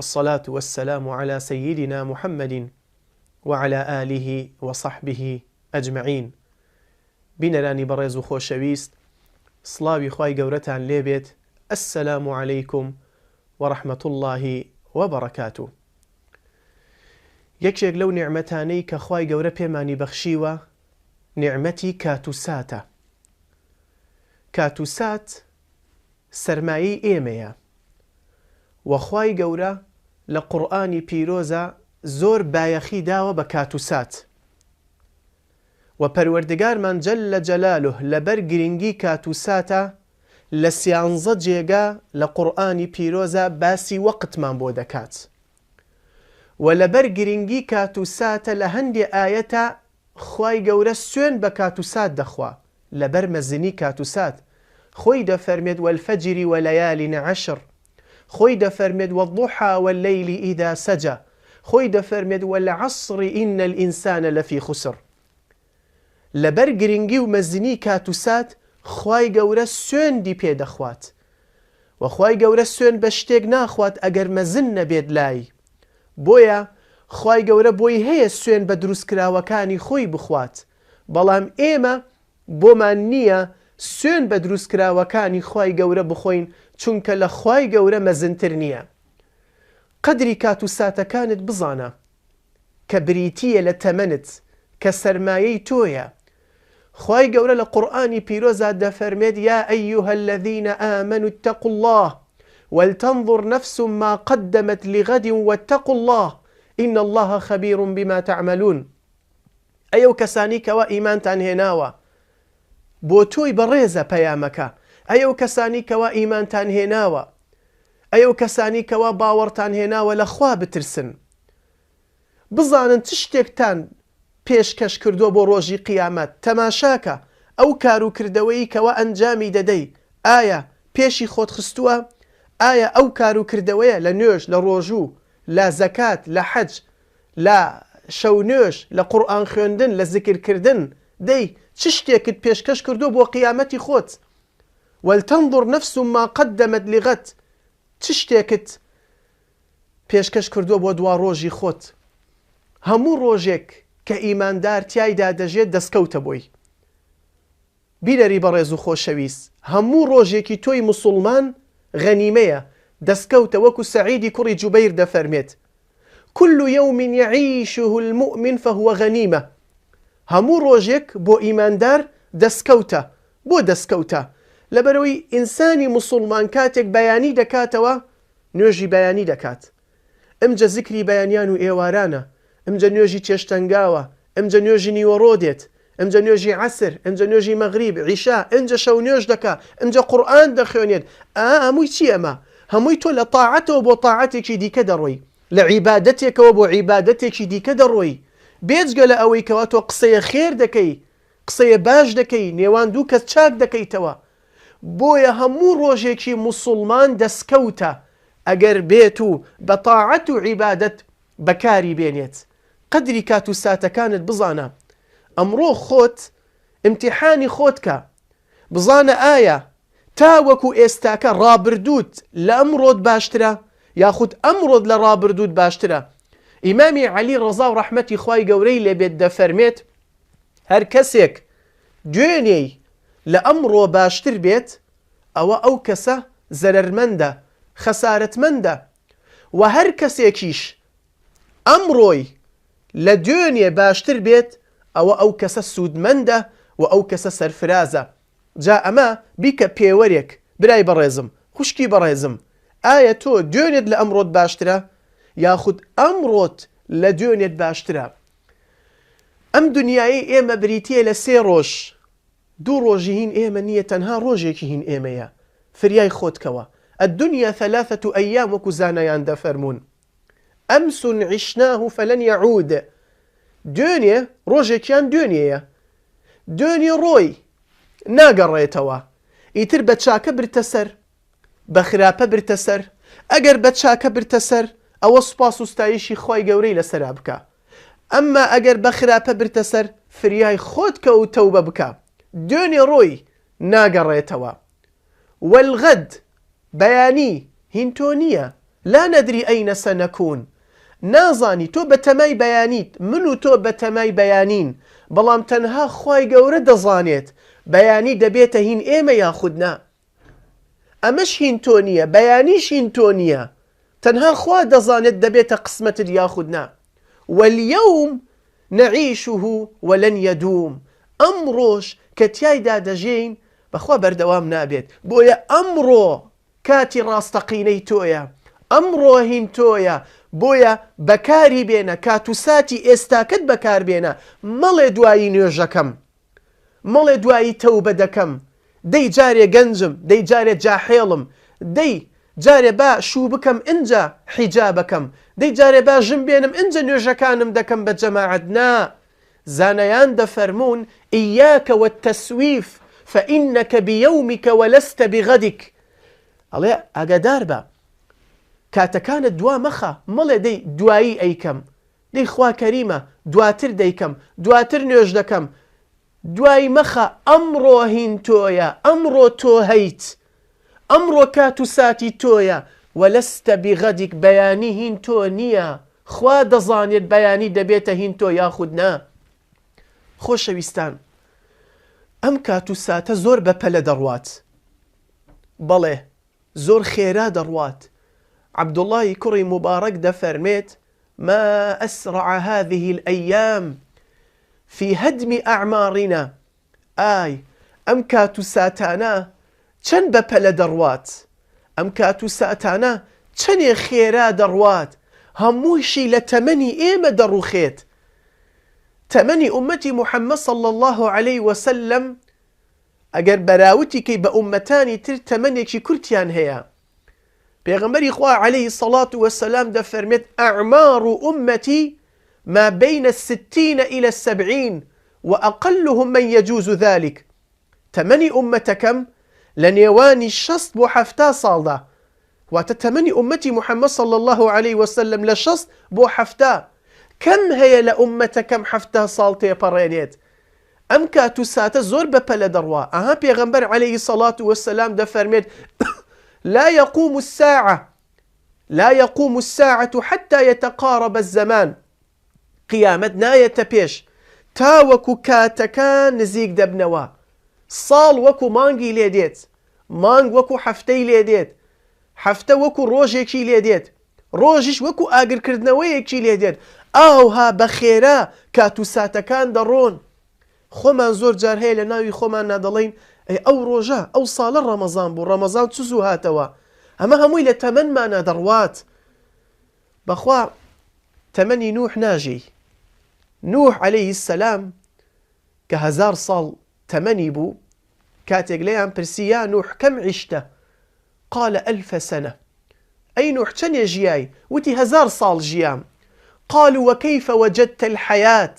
والصلاة والسلام على سيدنا محمد وعلى آله وصحبه أجمعين. بنراني بريزو خوشويست صلاوي خواي قورتان ليبيت. السلام عليكم ورحمة الله وبركاته. یەکێک لەو نیعمەتانەی کە خوای گەورە پێمانی بەخشیوە نیعمەتی کاتوساتە. کاتوسات سەرمایەی ئێمەیە و خوای گەورە لە قورئانی پیرۆزە زۆر بایەخی داوە بە کاتوسات و پەروەردگارمان جەلە جەلالوه لەبەر گرنگی کاتوساتە لە 13 جێگا لە قورئانی پیرۆزە باسی وەقتمان بۆ دەکات و لەبەر گرنگی کاتوساتە لە هەندێ ئایەتە خوای گەورە سوێن بە کاتوسات دەخوا لەبەر مەزنی کاتوسات. خۆی دەفەرمێت وەلفەجری وەلەیالین عەشر، خۆی دەفەرمێت وەضحا وەللەیلی ئیدا سەجە، خۆی دەفەرمێت وەلعەسری ئینە الئینسانە لەفی خوسر. لەبەر گرنگی و مەزنی کاتوسات خوای گەورە سوێندی پێدەخوات و خوای گەورە سوێن بە شتێک ناخوات ئەگەر مەزن نەبێت لای. بۆیە خوای گەورە بۆی هەیە سوێن بە دروستکراوەکانی خۆی بخوات، بەڵام ئێمە بۆمان نییە سوێن بە دروستکراوەکانی خوای گەورە بخۆین چونکە لە خوای گەورە مەزنتر نییە. قەدری کاتوساتەکانت بزانە کە بریتیە لە تەمەنت کە سەرمایەی تۆیە. خوای گەورە لە قورئانی پیرۆزە دەفەرمێت یا ئەیوهە الەذینە ئامەنوا اتەقوا الله ولتنظر نفس ما قدمت لغد واتقوا الله إن الله خبير بما تعملون. ئەو کەسانی کەوا ئیمانتان هێناوە بۆ تۆی بەڕێزە پەیامەکە، ئەو کەسانی کەوا ئیمانتان هێناوە، ئەو کەسانی کەوا باوەڕتان هێناوە لە خوا بترسن. بزانن چ شتێکتان پێشکەش کردووە بۆ ڕۆژی قیامەت. تەماشاکە ئەو کار و کردەوەی کەوا ئەنجامی دەدەی ئایا پێشی خۆت خستووە؟ ئایا ئەو کار و کردەوەیە لە نوێژ، لە ڕۆژوو، لە زەکات، لە حەج، لە شەو نوێژ، لە قورئان خوێندن، لە زیکرکردن دەی چ شتێکت پێشکەش کردووە بۆ قیامەتی خۆت؟ ولتنظر نفس ما قدمت لغد، چ شتێکت پێشکەش کردووە بۆ دوا ڕۆژی خۆت؟ هەموو ڕۆژێک کە ئیماندار تیایدا دەژێت دەستکەوتە بۆی. بیلەری بەڕێز و خۆشەویست، هەموو ڕۆژێکی تۆی موسڵمان غەنیمەیە، دەستکەوتە. وەکو سەعیدی کوڕی جوبەیر دەفەرمێت كل يوم يعيشه المؤمن فهو غنيمة. هەموو ڕۆژێک بۆ ئیماندار دەستکەوتە. بۆ دەستکەوتە؟ لەبەرەوەی ئینسانی موسڵمان کاتێک بەیانی دەکاتەوە نوێژی بەیانی دەکات. ئەمجە زیکری بەیانیان و ئێوارانە، ئەمجە نوێژی چێشتەنگاوە، ئەمجە نوێژی نیوەڕۆ دێت، ئەمجە نوێژی عەسر، ئەمجە نوێژی مەغریب، عیشا، ئەمجە شەو نوێژ دەکا، ئەمجە قورئان دەخوێنێت. هەمووی چی ئەمە؟ هەمووی تۆ لە تاعەتەوە بۆ تاعەتێکی دیکە دەڕۆی، لە عیبادەتێکەوە بۆ عیبادەتێکی دیکە دەڕۆی، بێجگە لە ئەوەی کەوا تۆ قسەیە خێر دەکەی، قسەیە باش دەکەی، نێوان دوو کەس چاک دەکەیتەوە. بۆیە هەموو ڕۆژێکی موسڵمان دەستکەوتە ئەگەر بێت و بە تاعەت و عیبادەت بەکاری بێنێت. قەدری کاتوساتەکانت بزانە. ئەمڕۆ خۆت ئیمتیحانی خۆت کە بزانە ئایا تا وەکو ئێستاکە ڕابردووت لە ئەمڕۆت باشترە یاخود ئەمڕۆت لە ڕابردووت باشترە؟ ئیمامی عەلی ڕەزا و ڕەحمەتی خوای گەورەی لێبێت دەفەرمێت هەر کەسێک دوێنێی لە ئەمڕۆ باشتر بێت ئەوە ئەو کەسە زەرەرمەندە، خەسارەتمەندە، و هەر کەسێکیش ئەمڕۆی لە دوێنێ باشتر بێت ئەوە ئەو کەسە سوودمەندە و ئەو کەسە سەرفرازە. جا ئەمە بیکە پێوەرێک. برای بەڕێزم، خوشکی بەڕێزم، ئایا تۆ دوێنێت لە ئەمڕۆت باشترە یاخود ئەمڕۆت لە دوێنێت باشترە؟ ئەم دنیای ئێمە بریتیە لە 3 ڕۆژ. 2 ڕۆژی هین ئێمە نییە، تەنها ڕۆژێکی هین ئێمەیە. فریای خۆتکەوە. الدنيا 3 أيام وەکو زانایان دەفەرمون. أمس عشناه فلن يعود. دوێنێ ڕۆژێکیان دوێنێیە، دوێنێ ڕۆی ناگەڕێتەوە. ئیتر بە چاکە برتە سەر، بە خراپە برتە سەر. ئەگەر بە چاکە برتە سەر ئەوە سوپاس و ستایشی خوای گەورەی لەسەرا بکە. ئەمما ئەگەر بە خراپە برتە سەر فریای خۆت کە و تەوبە بکە. دوێنێ ڕۆی ناگەڕێتەوە. والغد بەیانی هین تۆ نییە، لا ندري أين سنكون نازانی تۆ بە تەمای بەیانیت من و تۆ بە تەمای بەیانین بەڵام تەنها خوای گەورە دەزانێت بەیانی دەبێتە هین ئێمە یاخودنا ئەمەش هین تۆ نییە بەیانیش هین تۆ نییە تەنها خوا دەزانێت دەبێتە قسمەتت یاخودنا واليوم نعيشه ولن يدوم ئەمڕۆژ کە تیایدا دەژین بەخوا بەردەوام نابێت بۆیە ئەمڕۆ کاتی ڕاستەقینەی تۆیە ئەمڕۆ هین تۆیە بۆیە بەکاری بێنە کات و ساتی ئێستاکەت بەکار بێنە مەڵێ دوایی نوێژەکەم مەڵێ دوایی تەوبە دەکەم دەی جارێ گەنجم دەی جارێ جاحێڵم دەی جارێ با شوو بکەم ئینجا حیجابەکەم دەی جارێ با ژم بێنم ئینجا نوێژەکانم دەکەم بە جەماعەت نا زانایان دەفەرمون ئیاکە والتەسویف فإنك بيومك ولست بغدك ئەڵێ ئاگادار بە کاتەکانت دوا مەخە مەڵێ دەی دوایی ئەیکەم دەی خوا کەریمە دواتر دەیکەم دواتر نوێژ دەکەم دوایی مەخە ئەمڕۆ هین تۆیە ئەمڕۆ تۆ هەیت ئەمڕۆ کات و ساتی تۆیە وەلەستە بیغەدیک بەیانی هین تۆ نییە خوا دەزانێت بەیانی دەبێتە هین تۆ یاخودنا خۆشەویستان ئەم کات و ساتە زۆر بەپەلە دەڕوات بەڵێ زۆر خێرا دەڕوات عەبدوڵڵای کوڕی مبارەک دەفەرمێت ما أسرع هذه الأيام في هدم أعمارنا ئای ئەم کات و ساتانە چەند بەپەلە دەڕوات ئەم کات و ساتانە چەندێ خێرا دەڕوات هەمووشی لە تەمەنی ئێمە دەڕوخێت تەمەنی ئومەتی محەممەد صلی الله عليه وسلم ئەگەر بەراوتی کەی بە ئومەتانی تر تەمەنێکی کورتیان هەیە پێغەمبەری خوا عليه الصلاة والسلام دەفەرمێت أعمار أمتي ما بين 60 إلى 70 وأقلهم من يجوز ذلك تەمەنی ئومەتەکەم لە نێوانی 60 بۆ 70 ساڵدا واتە تەمەنی ئومەتی محەممەد صلی الله عليه وسلم لە 60 بۆ 70 کەم هەیە لە ئومەتەکەم 70 ساڵ تێپەڕێنێت ئەم کات و ساتە زۆر بەپەلە دەڕوا ئەها پێغەمبەر عليه الصلاة والسلام دەفەرمێت لا يقوم الساعة حتى يتقارب الزمان قيامت نایەتە پێش تا وەکو کاتەکان نزیک دەبنەوە ساڵ وەکو مانگی لێ دێت مانگ وەکو هەفتەی لێ دێت هەفتە وەکو ڕۆژێکی لێ دێت ڕۆژیش وەکو ئاگرکردنەوەیەکی لێ دێت ئاوها بە خێرا کات و ساتەکان دەڕۆن خۆمان زۆر جار هەیە لە ناوی خۆمان نادەڵێین ئەو ڕۆژە ئەو ساڵە ڕەمەزان بوو ڕەمەزان چ زوو هاتەوە ئەمە هەمووی لە تەمەنمانە دەڕوات بەخوا تەمەنی نوح ناژی نوح عليه السلام کە 1000 ساڵ تەمەنی بوو کاتێک لێیان پرسی یا نوح کەم عیشتە قال 1000 سنة ئەی نوح چەندێ ژیای وتی 1000 ساڵ ژیام قالوا وكيف وجدت الحياة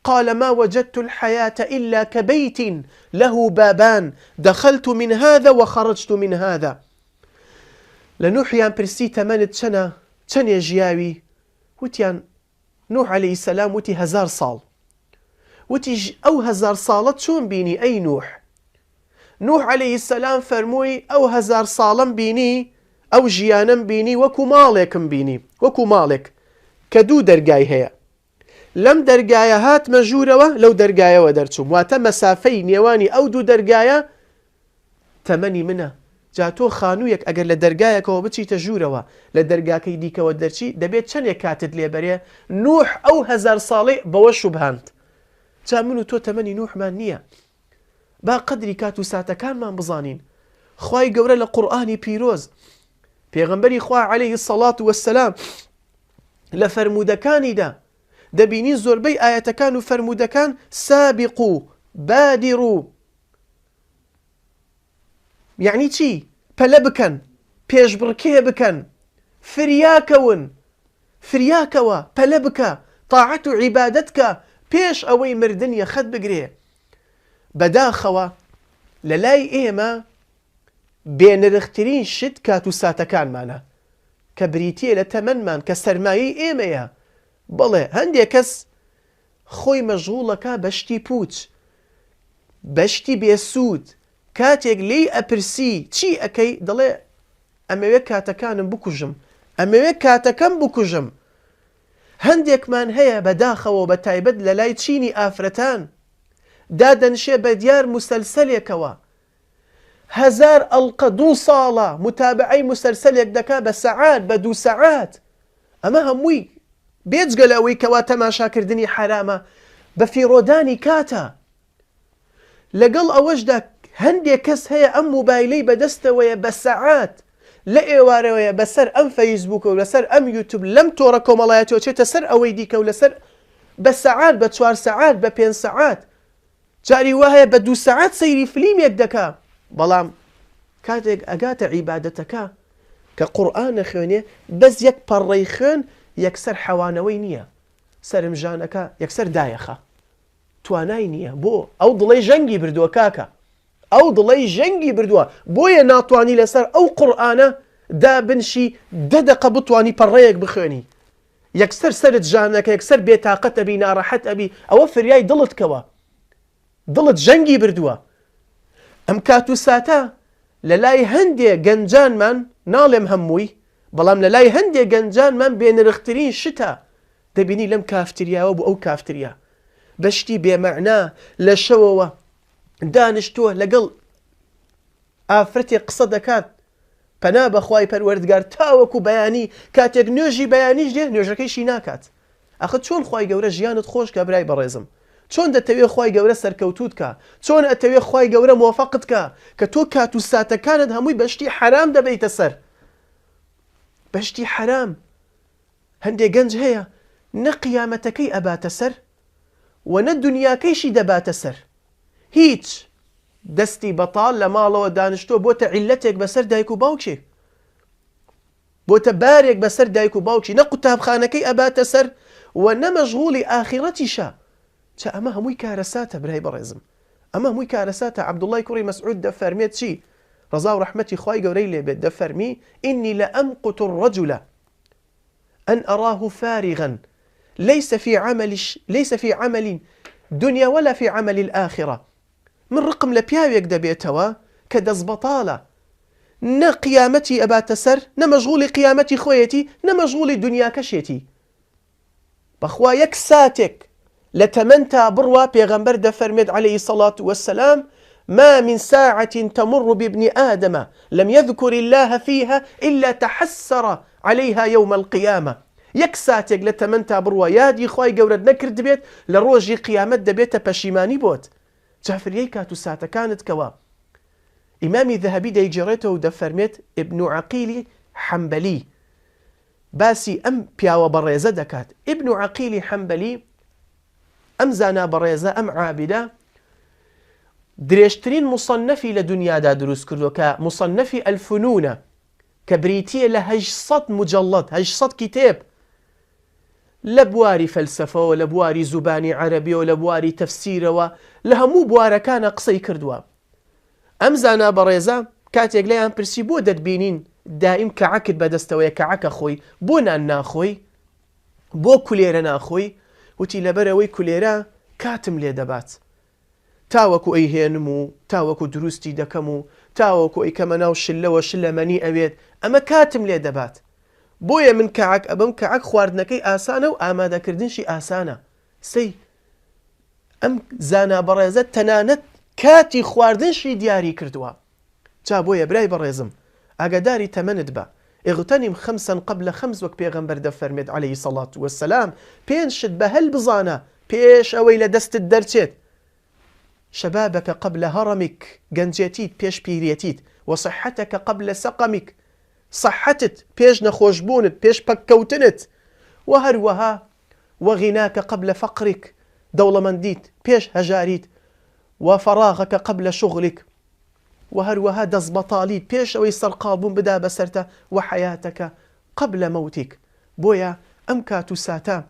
قال ما وجدت الحياة إلا كبيت له بابان دخلت من هذا وخرجت من هذا لنوحيان برسي تمنت چەندێ ژیاوی وتیان نوح عليه السلام وتی 1000 ساڵ وتی ئەو 1000 ساڵت چۆن بینی ئەی نوح نوح عليه السلام فەرمووی ئەو 1000 ساڵم بینی ئەو ژیانم بینی وەکو ماڵێکم بینی وەکو ماڵێک کە دوو دەرگای هەیە لەم دەرگایە هاتمە ژوورەوە لەو دەرگایەوە دەرچووم واتە مەسافەی نێوانی ئەو دوو دەرگایە تەمەنی منە جا تۆ خانوویەک ئەگەر لە دەرگایەکەوە بچیتە ژوورەوە لە دەرگاکەی دیکەوە دەرچی دەبێت چەندێک کاتت لێبەرێ نوح ئەو 1000 ساڵی بەوە شوبهاند جا من و تۆ تەمەنی نوحمان نییە با قەدری کات و ساتەکانمان بزانین خوای گەورە لە قورئانی پیرۆز پێغەمبەری خوا عليه الصلاة والسلام لە فەرموودەکانیدا دەبینی زۆربەی ئاەتەکان و فەرموودەکان سابقوا بادروا یعنی چی پەلە بکەن پێشبڕکێ بکەن فریاکەوە پەلە بکە تاعەت و عیبادەت کە پێش ئەوەی مردن یەخەت بگرێ بەداخەوە لە لای ئێمە بێنرخترین شت کات و ساتەکانمانە کە بریتیە لە تەمەنمان کە سەرمایەی ئێمەیە بەڵێ هەندێک کەس خۆی مەشغوڵەکە بەشتی پوچ بەشتی بێسوود کاتێک لێی ئەپرسی چی ئەەکەی دەڵێ ئەمەوێت کاتەکانم بکوژم ئەمەوێت کاتەکەم بکوژم. هەندێکمان هەیە بەداخەوە بە تایبەت لە لای چینی ئافرەتان دادەنشێ بە دیار موسەلسەلێکەوە 1000 ئەڵقە 2 ساڵە متابعەی موسەلسەلێک دەکا بە سەعات بە 2 سەعات. ئەمە هەمووی بێجگە لە ئەوەی کەوا تەماشاکردنی حرامە بە فیڕۆدانی کاتە. لەگەڵ ئەوەشدا هەندێک کەس هەیە ئەم موبایلەی بەدەستەوەیە بە سەعات لە ئێوارەوەیە بەسەر ئەم فەیسبووکە و لەسەر ئەم یوتیوب لەم تۆڕە کۆمەڵایەتەوە چێتە سەر ئەوەی دیکە و لەسەر بە سەعات بە 4 سەعات بە 5 سەعات جاری وایە بە 2 سەعات سەیری فلیمێک دەکا. بەڵام کاتێک ئەگاتە عیبادەتەکە کە قورئانە خوێنێ بەس یەک پەڕەی خوێن یەکسەر حەوانەوەی نییە، سەرمژانەکە یەکسەر دایەخە، توانای نییە. بۆ ئەو دڵی ژەنگی بردووە کاکە، ئەو دڵی ژەنگی بردووە، بۆیە ناتوانی لەسەر ئەو قورئانە دابنشی 10 دقە بتوانی پەڕەیەک بخوێنی. یەکسەر سەرت ژانەکە یەکسەر بێتاقەت ئەبی، ناڕەحەت ئەبی، ئەوە فریای دڵت کەوە، دڵت ژەنگی بردووە. ئەم کات و ساتە لە لای هەندێک گەنجانمان، ناڵێم هەمووی، بەڵام لە لای هەندێک گەنجانمان بێنرخترین شتە دەبینی لەم کافتریاوە بۆ ئەو کافتریا بەشتی بێمەعنا لە شەوەوە دانیشتووە لەگەڵ ئافرەتێک قسە دەکات پەنا بەخوای پەروەردگار تاوەکو بەیانی کاتێک نوێژی بەیانیش دێ نوێژەکەیشی ناکات. ئەخە چۆن خوای گەورە ژیانت خۆش کە برای بەڕێزم؟ چۆن دەتەوێت خوای گەورە سەرکەوتوت کە؟ چۆن ئەتەوێت خوای گەورە موافقت کە کە تۆ کات و ساتەکانت هەمووی بەشتی حرام دەبیتە سەر؟ بەشتی حرام. هەندێک گەنج هەیە نە قیامەتەکەی ئەباتە سەر و نە دنیاکەیشی دەباتە سەر. هیچ دەستی بەتاڵ لە ماڵەوە دانیشتۆ بۆتە عیلەتێک بەسەر دایک و باوکێ، بۆتە بارێک بەسەر دایک و باوکی، نە قوتابخانەکەی ئەباتە سەر و نە مەشغوڵی ئاخیرەتیشە. چە ئەمە هەمووی کارەساتە برای بەڕێزم، ئەمە هەمووی کارەساتە. عەبدوڵڵای کوڕی مەسعود دەفەرمێت چی؟ ڕەزا و ڕەحمەتی خوای گەورەی لێبێت دەفەرمی ئینی لەئەمقوت الرەجولە أن أراه فارغا ليس في عمل دنيا ولا في عمل الآخرة. من رقم لبياويك دبيتوا كدز بطالة نا قيامتي أبات سر نا مشغول قيامتي خويتي نا مشغول دنيا كشيتي بخوا يكساتك لتمنتا بروا بيغمبر دفرمد عليه الصلاة والسلام ما من ساعة تمر بابن آدم لم يذكر الله فيها إلا تحسر عليها يوم القيامة. يكساتك لتمنتا بروا يادي خواي قورد نكرد بيت لروجي قيامت دبيت بشيماني بوت. جافر يكاتو ساعة كانت كوا إمامي ذهبي ديجريته ودفرميت ابن عقيل حنبلي باسي أم بياو بريزة دكات ابن عقيل حنبلي أم زانا بريزة أم عابدة دريشترين مصنفي لدنيا دا دروس كردو كمصنفي الفنون كبريتية لهجصت مجلد هجصت كتاب لبواري فلسفة ولبواري زباني عربي ولبواري تفسير ولهمو بوارا كان قصي كردوا أم زانا بريزة كاتيك ليان برسي بو دبينين دائم كعكد بدستوية كعك أخوي بو نانا أخوي بو كوليرا ناخوي وتي لبروي كوليرا كاتم لي دبات تاوكو أي هينمو تاوكو دروستي دكمو تاوكو أي كمناو شلة وشلة مني أبيت أما كاتم لي دبات بويا من كعك أبم كعك خواردنكي آسانة وآمادا كردنشي آسانة سي أم زانا بريزة تنانت كاتي خواردنشي دياري كردوا جابويا براي بريزم أقداري تمند با اغتنم 5 قبل 5 وك بيغمبر دفرمد عليه الصلاة والسلام بين شد بهل بزانا بيش أويل دست الدرتيت شبابك قبل هرمك جنجيتيت بيش بيريتيت وصحتك قبل سقمك صحتت بيش نخوشبونت بيش بكوتنت وهروها وغناك قبل فقرك دولة منديت بيش هجاريت وفراغك قبل شغلك وهروها دز بطاليت بيش أو يسرقابون بدا بسرته وحياتك قبل موتك بويا أمكاتو ساتا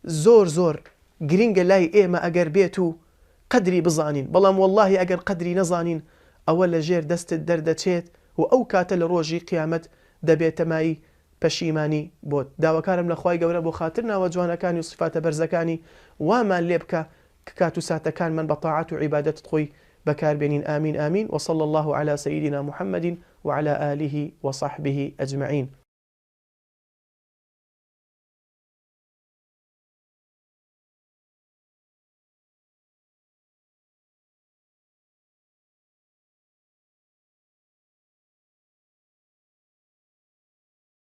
زور گرنگ لاي إيما أجر بيتو قدري بزانين بلام والله أجر قدري نزانين أول جير دست الدردة تشيت وأو كاتل روجي قيامت دبيت ماي بشيماني بوت داوكارم لخواي قورا بو خاطرنا وجوانا كاني وصفات برزكاني وما ليبكا كاتو ساتا كان من بطاعات وعبادة تخوي بكار بينين آمين آمين وصلى الله على سيدنا محمد وعلى آله وصحبه أجمعين.